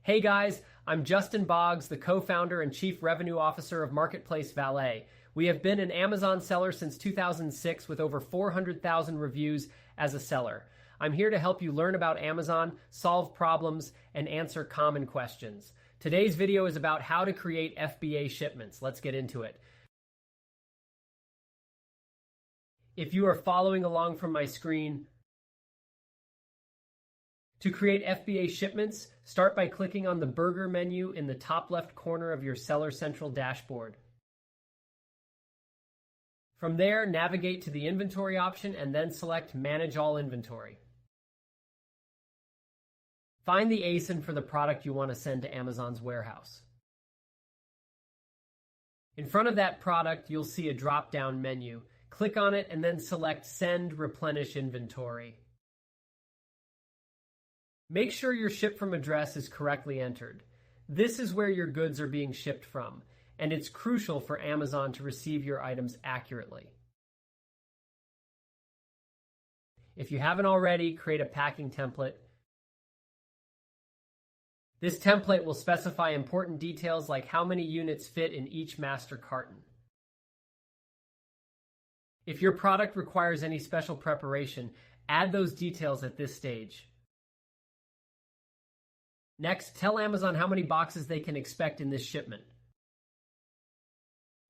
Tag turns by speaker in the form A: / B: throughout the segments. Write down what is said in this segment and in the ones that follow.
A: Hey guys, I'm Justin Boggs, the co-founder and chief revenue officer of Marketplace Valet. We have been an Amazon seller since 2006 with over 400,000 reviews as a seller. I'm here to help you learn about Amazon, solve problems, and answer common questions. Today's video is about how to create FBA shipments. Let's get into it. If you are following along from my screen, to create FBA shipments, start by clicking on the burger menu in the top left corner of your Seller Central dashboard. From there, navigate to the inventory option and then select Manage All Inventory. Find the ASIN for the product you want to send to Amazon's warehouse. In front of that product, you'll see a drop-down menu. Click on it and then select Send Replenish Inventory. Make sure your ship from address is correctly entered. This is where your goods are being shipped from, and it's crucial for Amazon to receive your items accurately. If you haven't already, create a packing template. This template will specify important details like how many units fit in each master carton. If your product requires any special preparation, add those details at this stage. Next, tell Amazon how many boxes they can expect in this shipment.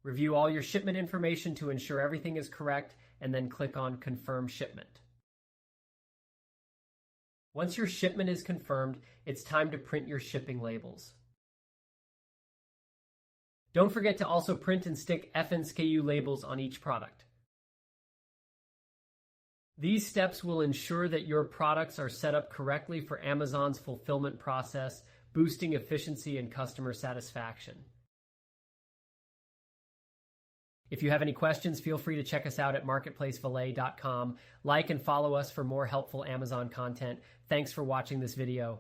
A: Review all your shipment information to ensure everything is correct, and then click on Confirm Shipment. Once your shipment is confirmed, it's time to print your shipping labels. Don't forget to also print and stick FNSKU labels on each product. These steps will ensure that your products are set up correctly for Amazon's fulfillment process, boosting efficiency and customer satisfaction. If you have any questions, feel free to check us out at marketplacevalet.com. Like and follow us for more helpful Amazon content. Thanks for watching this video.